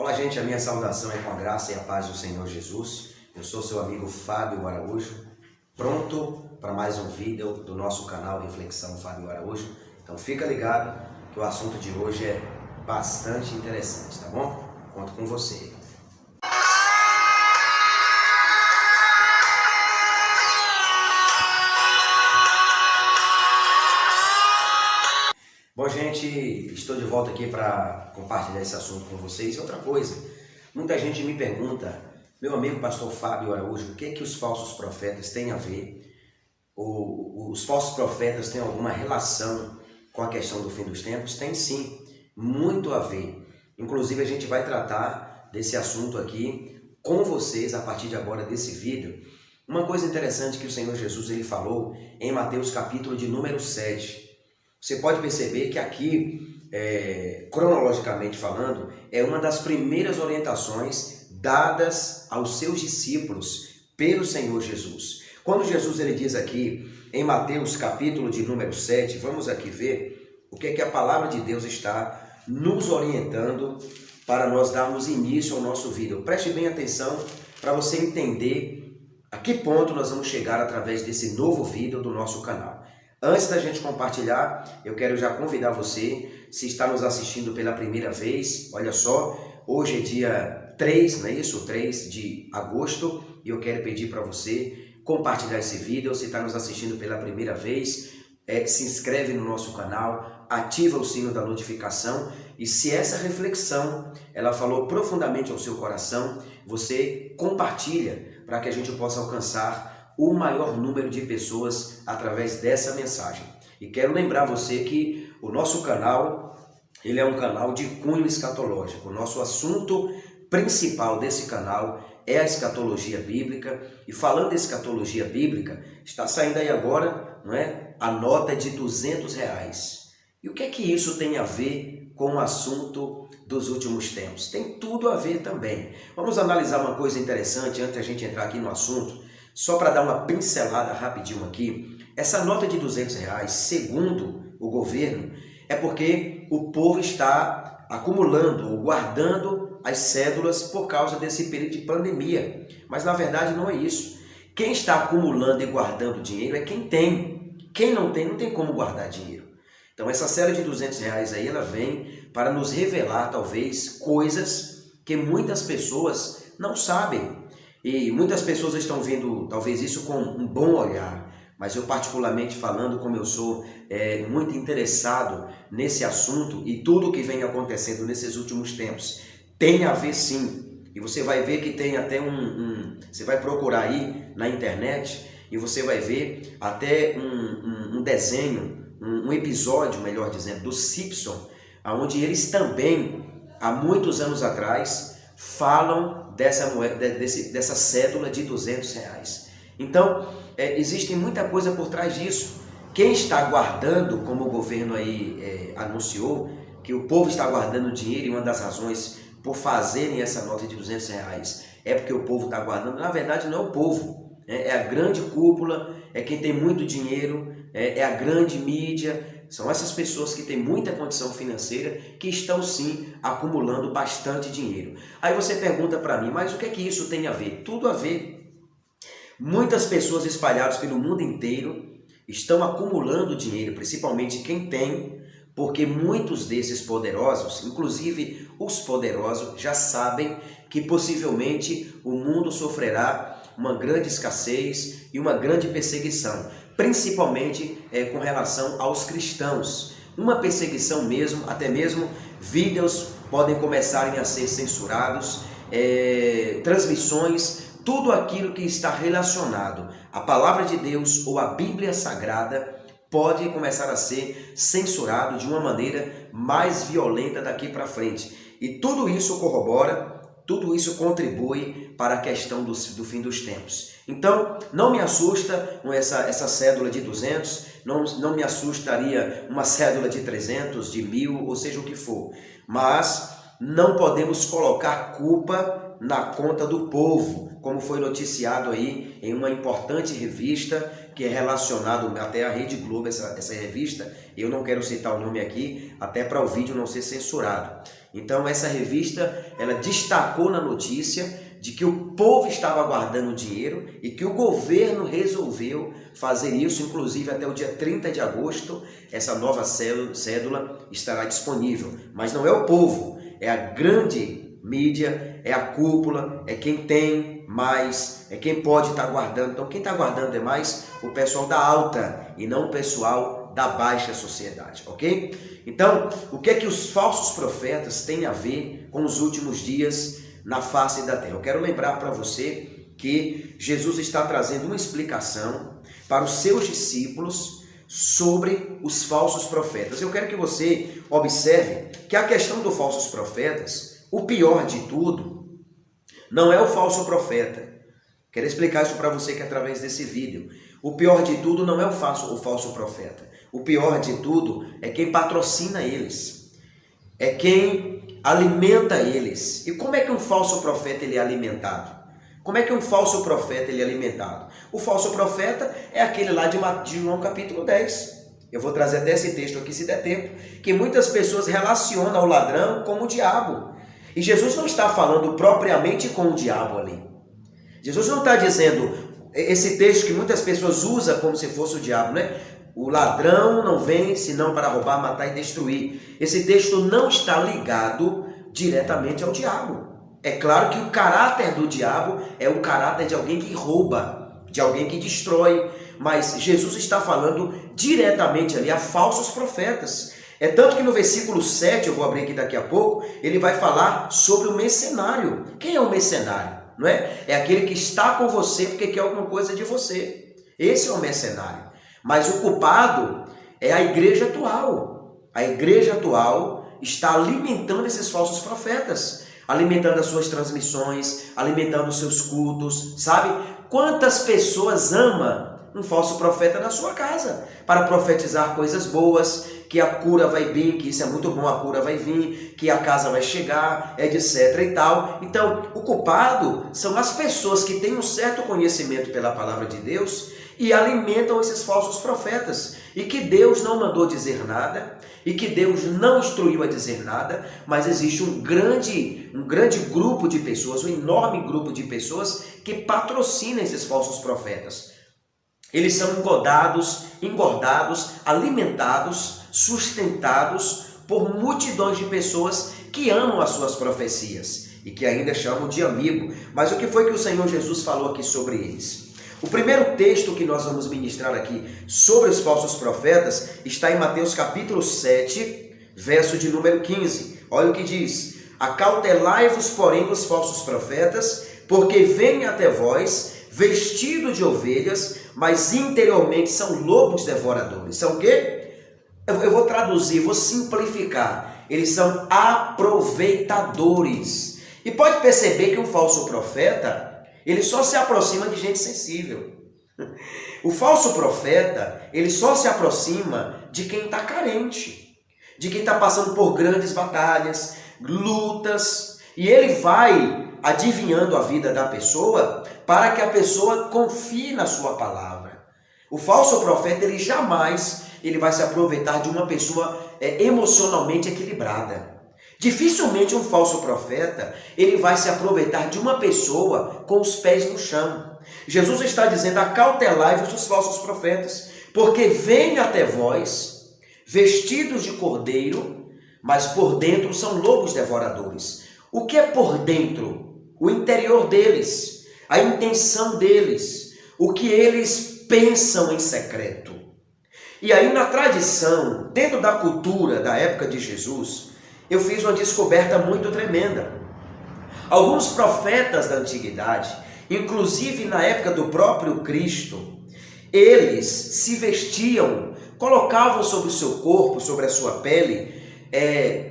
Olá, gente, a minha saudação é com a graça e a paz do Senhor Jesus. Eu sou seu amigo Fábio Araújo, pronto para mais um vídeo do nosso canal Reflexão Fábio Araújo. Então fica ligado que o assunto de hoje é bastante interessante, tá bom? Conto com você. Bom, gente, estou de volta aqui para compartilhar esse assunto com vocês. E outra coisa, muita gente me pergunta, meu amigo pastor Fábio Araújo, o que é que os falsos profetas têm a ver? Os falsos profetas têm alguma relação com a questão do fim dos tempos? Tem sim, muito a ver. Inclusive a gente vai tratar desse assunto aqui com vocês a partir de agora desse vídeo. Uma coisa interessante que o Senhor Jesus ele falou em Mateus capítulo de número 7. Você pode perceber que aqui, cronologicamente falando, é uma das primeiras orientações dadas aos seus discípulos pelo Senhor Jesus. Quando Jesus ele diz aqui em Mateus capítulo de número 7, vamos aqui ver o que é que a palavra de Deus está nos orientando para nós darmos início ao nosso vídeo. Preste bem atenção para você entender a que ponto nós vamos chegar através desse novo vídeo do nosso canal. Antes da gente compartilhar, eu quero já convidar você, se está nos assistindo pela primeira vez, olha só, hoje é dia 3, não é isso? 3 de agosto, e eu quero pedir para você compartilhar esse vídeo. Se está nos assistindo pela primeira vez, se inscreve no nosso canal, ativa o sino da notificação, e se essa reflexão, ela falou profundamente ao seu coração, você compartilha para que a gente possa alcançar o maior número de pessoas através dessa mensagem. E quero lembrar você que o nosso canal, ele é um canal de cunho escatológico. O nosso assunto principal desse canal é a escatologia bíblica. E falando de escatologia bíblica, está saindo aí agora, não é, a nota de R$200. E o que é que isso tem a ver com o assunto dos últimos tempos? Tem tudo a ver também. Vamos analisar uma coisa interessante antes de a gente entrar aqui no assunto. Só para dar uma pincelada rapidinho aqui, essa nota de R$200, segundo o governo, é porque o povo está acumulando ou guardando as cédulas por causa desse período de pandemia. Mas na verdade não é isso. Quem está acumulando e guardando dinheiro é quem tem. Quem não tem, não tem como guardar dinheiro. Então essa cédula de R$200 aí, ela vem para nos revelar talvez coisas que muitas pessoas não sabem. E muitas pessoas estão vendo talvez isso com um bom olhar, mas eu particularmente falando, como eu sou muito interessado nesse assunto e tudo que vem acontecendo nesses últimos tempos, tem a ver sim. E você vai ver que tem até você vai procurar aí na internet e você vai ver até um desenho, um episódio, melhor dizendo, do Simpson, onde eles também, há muitos anos atrás, falam dessa cédula de R$200. Então, existe muita coisa por trás disso. Quem está guardando, como o governo aí anunciou, que o povo está guardando dinheiro, e uma das razões por fazerem essa nota de R$200 é porque o povo está guardando. Na verdade, não é o povo, é a grande cúpula, é quem tem muito dinheiro, é a grande mídia. São essas pessoas que têm muita condição financeira que estão sim acumulando bastante dinheiro. Aí você pergunta para mim, mas o que é que isso tem a ver? Tudo a ver. Muitas pessoas espalhadas pelo mundo inteiro estão acumulando dinheiro, principalmente quem tem, porque muitos desses poderosos, inclusive os poderosos, já sabem que possivelmente o mundo sofrerá uma grande escassez e uma grande perseguição, principalmente com relação aos cristãos. Uma perseguição mesmo, até mesmo vídeos podem começarem a ser censurados, transmissões, tudo aquilo que está relacionado à palavra de Deus ou à Bíblia Sagrada pode começar a ser censurado de uma maneira mais violenta daqui para frente. E tudo isso corrobora, tudo isso contribui para a questão do fim dos tempos. Então, não me assusta com essa cédula de 200, não me assustaria uma cédula de 300, de 1000, ou seja o que for. Mas não podemos colocar culpa na conta do povo, como foi noticiado aí em uma importante revista que é relacionado até à Rede Globo, essa revista. Eu não quero citar o nome aqui, até para o vídeo não ser censurado. Então essa revista, ela destacou na notícia de que o povo estava guardando dinheiro e que o governo resolveu fazer isso, inclusive até o dia 30 de agosto, essa nova cédula estará disponível. Mas não é o povo, é a grande mídia, é a cúpula, é quem tem mais, é quem pode estar guardando. Então quem está guardando é mais o pessoal da alta e não o pessoal da baixa sociedade, ok? Então, o que é que os falsos profetas têm a ver com os últimos dias na face da terra? Eu quero lembrar para você que Jesus está trazendo uma explicação para os seus discípulos sobre os falsos profetas. Eu quero que você observe que a questão dos falsos profetas, o pior de tudo, não é o falso profeta. Quero explicar isso para você que através desse vídeo. O pior de tudo não é o falso profeta. O pior de tudo é quem patrocina eles. É quem alimenta eles. E como é que um falso profeta ele é alimentado? Como é que um falso profeta ele é alimentado? O falso profeta é aquele lá de João capítulo 10. Eu vou trazer até esse texto aqui se der tempo. Que muitas pessoas relacionam o ladrão com o diabo. E Jesus não está falando propriamente com o diabo ali. Jesus não está dizendo esse texto que muitas pessoas usam como se fosse o diabo, né? O ladrão não vem senão para roubar, matar e destruir. Esse texto não está ligado diretamente ao diabo. É claro que o caráter do diabo é o caráter de alguém que rouba, de alguém que destrói. Mas Jesus está falando diretamente ali a falsos profetas. É tanto que no versículo 7, eu vou abrir aqui daqui a pouco, ele vai falar sobre o mercenário. Quem é o mercenário? Não é? É aquele que está com você porque quer alguma coisa de você. Esse é o mercenário. Mas o culpado é a igreja atual. A igreja atual está alimentando esses falsos profetas, alimentando as suas transmissões, alimentando os seus cultos, sabe? Quantas pessoas amam um falso profeta na sua casa para profetizar coisas boas, que a cura vai vir, que isso é muito bom, a cura vai vir, que a casa vai chegar, etc e tal. Então, o culpado são as pessoas que têm um certo conhecimento pela palavra de Deus e alimentam esses falsos profetas. E que Deus não mandou dizer nada, e que Deus não instruiu a dizer nada, mas existe um grande grupo de pessoas, um enorme grupo de pessoas que patrocinam esses falsos profetas. Eles são engordados, alimentados, sustentados por multidões de pessoas que amam as suas profecias e que ainda chamam de amigo. Mas o que foi que o Senhor Jesus falou aqui sobre eles? O primeiro texto que nós vamos ministrar aqui sobre os falsos profetas está em Mateus capítulo 7, verso de número 15. Olha o que diz: acautelai-vos, porém, dos falsos profetas, porque vêm até vós vestidos de ovelhas, mas interiormente são lobos devoradores. São o quê? Eu vou traduzir, vou simplificar. Eles são aproveitadores. E pode perceber que um falso profeta, ele só se aproxima de gente sensível. O falso profeta, ele só se aproxima de quem está carente, de quem está passando por grandes batalhas, lutas, e ele vai adivinhando a vida da pessoa para que a pessoa confie na sua palavra. O falso profeta, ele jamais vai se aproveitar de uma pessoa emocionalmente equilibrada. Dificilmente um falso profeta, ele vai se aproveitar de uma pessoa com os pés no chão. Jesus está dizendo: acautelai-vos dos falsos profetas, porque vêm até vós vestidos de cordeiro, mas por dentro são lobos devoradores. O que é por dentro? O interior deles, a intenção deles, o que eles pensam em secreto. E aí, na tradição, dentro da cultura da época de Jesus, eu fiz uma descoberta muito tremenda. Alguns profetas da antiguidade, inclusive na época do próprio Cristo, eles se vestiam, colocavam sobre o seu corpo, sobre a sua pele,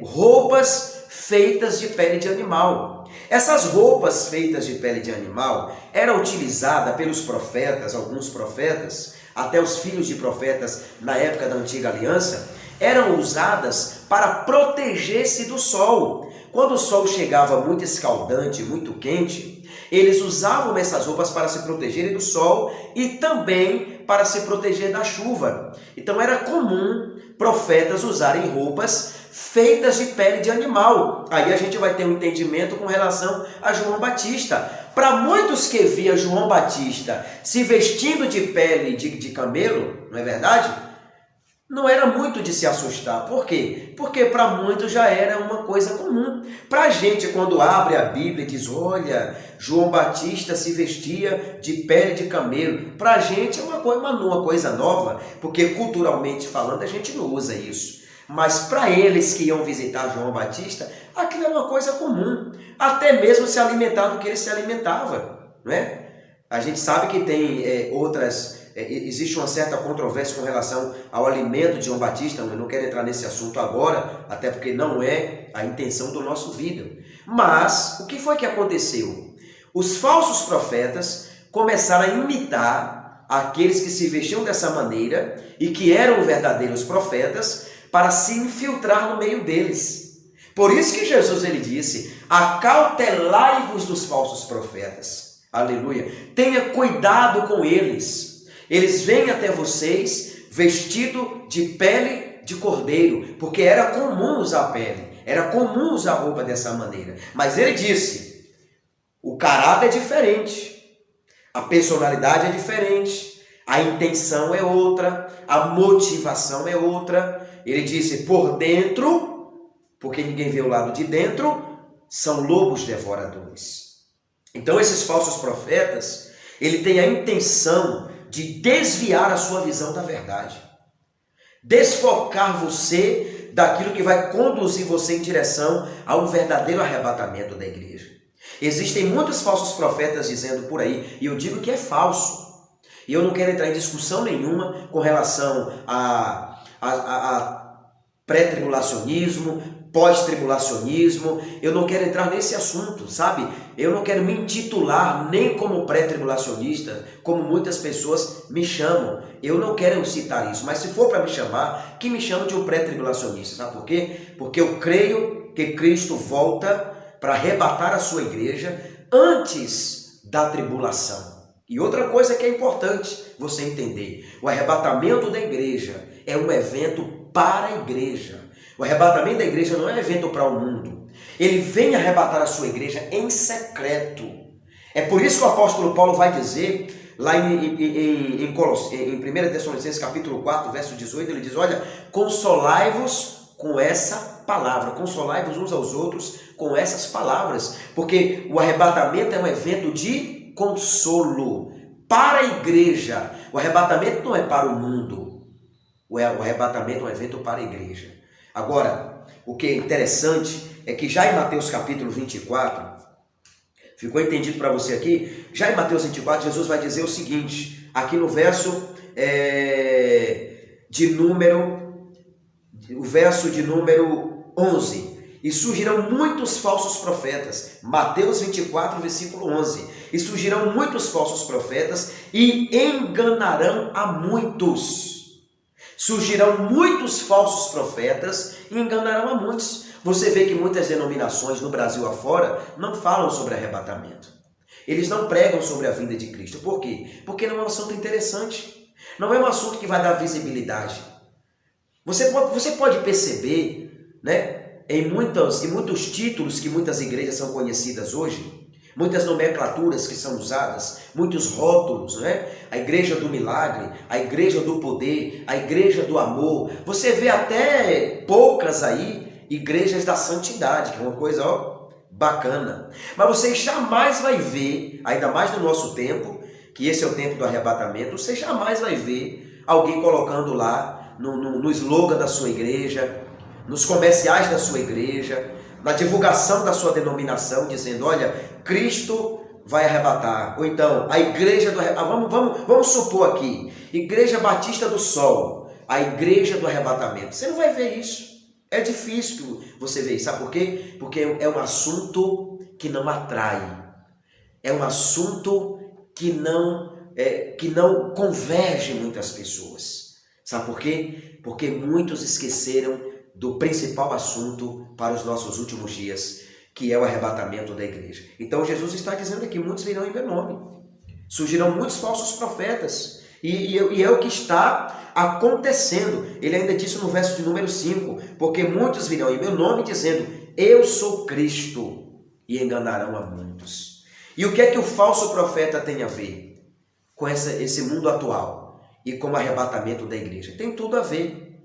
roupas feitas de pele de animal. Essas roupas feitas de pele de animal eram utilizadas pelos profetas, alguns profetas, até os filhos de profetas na época da antiga aliança, eram usadas para proteger-se do sol. Quando o sol chegava muito escaldante, muito quente, eles usavam essas roupas para se protegerem do sol e também para se proteger da chuva. Então era comum profetas usarem roupas feitas de pele de animal. Aí a gente vai ter um entendimento com relação a João Batista. Para muitos que viam João Batista se vestindo de pele de camelo, não é verdade? Não era muito de se assustar. Por quê? Porque para muitos já era uma coisa comum. Para a gente, quando abre a Bíblia e diz, olha, João Batista se vestia de pele de camelo, para a gente é uma coisa nova, porque culturalmente falando a gente não usa isso. Mas para eles que iam visitar João Batista, aquilo era uma coisa comum. Até mesmo se alimentar do que ele se alimentava, não é? A gente sabe que tem existe uma certa controvérsia com relação ao alimento de João Batista. Eu não quero entrar nesse assunto agora, até porque não é a intenção do nosso vídeo. Mas o que foi que aconteceu? Os falsos profetas começaram a imitar aqueles que se vestiam dessa maneira e que eram verdadeiros profetas para se infiltrar no meio deles. Por isso que Jesus ele disse, acautelai-vos dos falsos profetas. Aleluia. Tenha cuidado com eles. Eles vêm até vocês vestido de pele de cordeiro, porque era comum usar pele, era comum usar roupa dessa maneira. Mas ele disse, o caráter é diferente, a personalidade é diferente, a intenção é outra, a motivação é outra. Ele disse, por dentro, porque ninguém vê o lado de dentro, são lobos devoradores. Então esses falsos profetas, ele tem a intenção de desviar a sua visão da verdade, desfocar você daquilo que vai conduzir você em direção a um verdadeiro arrebatamento da igreja. Existem muitos falsos profetas dizendo por aí, e eu digo que é falso, e eu não quero entrar em discussão nenhuma com relação a pré-tribulacionismo, pós-tribulacionismo, eu não quero entrar nesse assunto, sabe? Eu não quero me intitular nem como pré-tribulacionista, como muitas pessoas me chamam. Eu não quero citar isso, mas se for para me chamar, que me chame de um pré-tribulacionista, sabe por quê? Porque eu creio que Cristo volta para arrebatar a sua igreja antes da tribulação. E outra coisa que é importante você entender, o arrebatamento da igreja é um evento para a igreja. O arrebatamento da igreja não é um evento para o mundo. Ele vem arrebatar a sua igreja em secreto. É por isso que o apóstolo Paulo vai dizer, lá em 1 Tessalonicenses capítulo 4, verso 18, ele diz, olha, consolai-vos com essa palavra, consolai-vos uns aos outros com essas palavras, porque o arrebatamento é um evento de consolo para a igreja. O arrebatamento não é para o mundo, o arrebatamento é um evento para a igreja. Agora, o que é interessante é que já em Mateus capítulo 24, ficou entendido para você aqui? Já em Mateus 24, Jesus vai dizer o seguinte, aqui no verso o verso de número 11, e surgirão muitos falsos profetas, Mateus 24, versículo 11, e surgirão muitos falsos profetas e enganarão a muitos. Surgirão muitos falsos profetas e enganarão a muitos. Você vê que muitas denominações no Brasil afora não falam sobre arrebatamento. Eles não pregam sobre a vinda de Cristo. Por quê? Porque não é um assunto interessante. Não é um assunto que vai dar visibilidade. Você pode perceber, né, em muitos títulos que muitas igrejas são conhecidas hoje, muitas nomenclaturas que são usadas, muitos rótulos, né? A igreja do milagre, a igreja do poder, a igreja do amor. Você vê até poucas aí igrejas da santidade, que é uma coisa bacana. Mas você jamais vai ver, ainda mais no nosso tempo, que esse é o tempo do arrebatamento, você jamais vai ver alguém colocando lá no slogan da sua igreja, nos comerciais da sua igreja, na divulgação da sua denominação, dizendo, olha, Cristo vai arrebatar. Ou então, a igreja do arrebatamento, vamos supor aqui, Igreja Batista do Sol, a igreja do arrebatamento. Você não vai ver isso. É difícil você ver isso. Sabe por quê? Porque é um assunto que não atrai. É um assunto que não converge muitas pessoas. Sabe por quê? Porque muitos esqueceram do principal assunto para os nossos últimos dias, que é o arrebatamento da igreja. Então Jesus está dizendo aqui, muitos virão em meu nome. Surgirão muitos falsos profetas E é o que está acontecendo. Ele ainda disse no verso de número 5, porque muitos virão em meu nome dizendo, eu sou Cristo, e enganarão a muitos. E o que é que o falso profeta tem a ver com esse mundo atual e com o arrebatamento da igreja? Tem tudo a ver.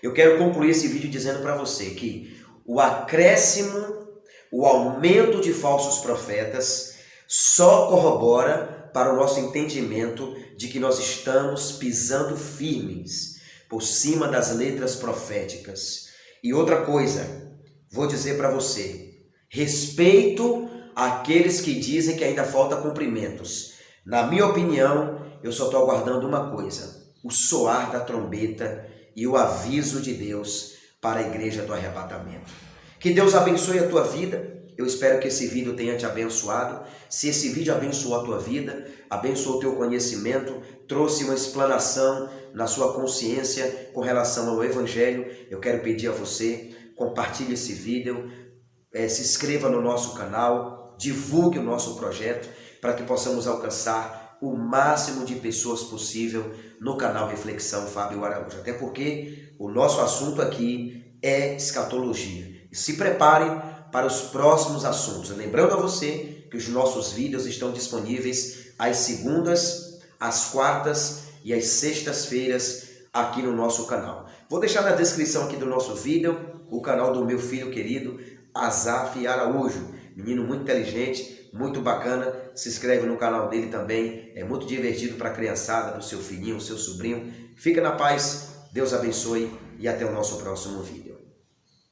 Eu quero concluir esse vídeo dizendo para você que o acréscimo, o aumento de falsos profetas só corrobora para o nosso entendimento de que nós estamos pisando firmes por cima das letras proféticas. E outra coisa, vou dizer para você, respeito àqueles que dizem que ainda falta cumprimentos. Na minha opinião, eu só estou aguardando uma coisa, o soar da trombeta e o aviso de Deus para a igreja do arrebatamento. Que Deus abençoe a tua vida. Eu espero que esse vídeo tenha te abençoado. Se esse vídeo abençoou a tua vida, abençoou o teu conhecimento, trouxe uma explanação na sua consciência com relação ao Evangelho, eu quero pedir a você, compartilhe esse vídeo, se inscreva no nosso canal, divulgue o nosso projeto para que possamos alcançar o máximo de pessoas possível no canal Reflexão Fábio Araújo. Até porque o nosso assunto aqui é escatologia. E se prepare para os próximos assuntos. Lembrando a você que os nossos vídeos estão disponíveis às segundas, às quartas e às sextas-feiras aqui no nosso canal. Vou deixar na descrição aqui do nosso vídeo o canal do meu filho querido, Azaf Araújo. Menino muito inteligente, muito bacana. Se inscreve no canal dele também. É muito divertido para a criançada, para o seu filhinho, o seu sobrinho. Fica na paz, Deus abençoe e até o nosso próximo vídeo.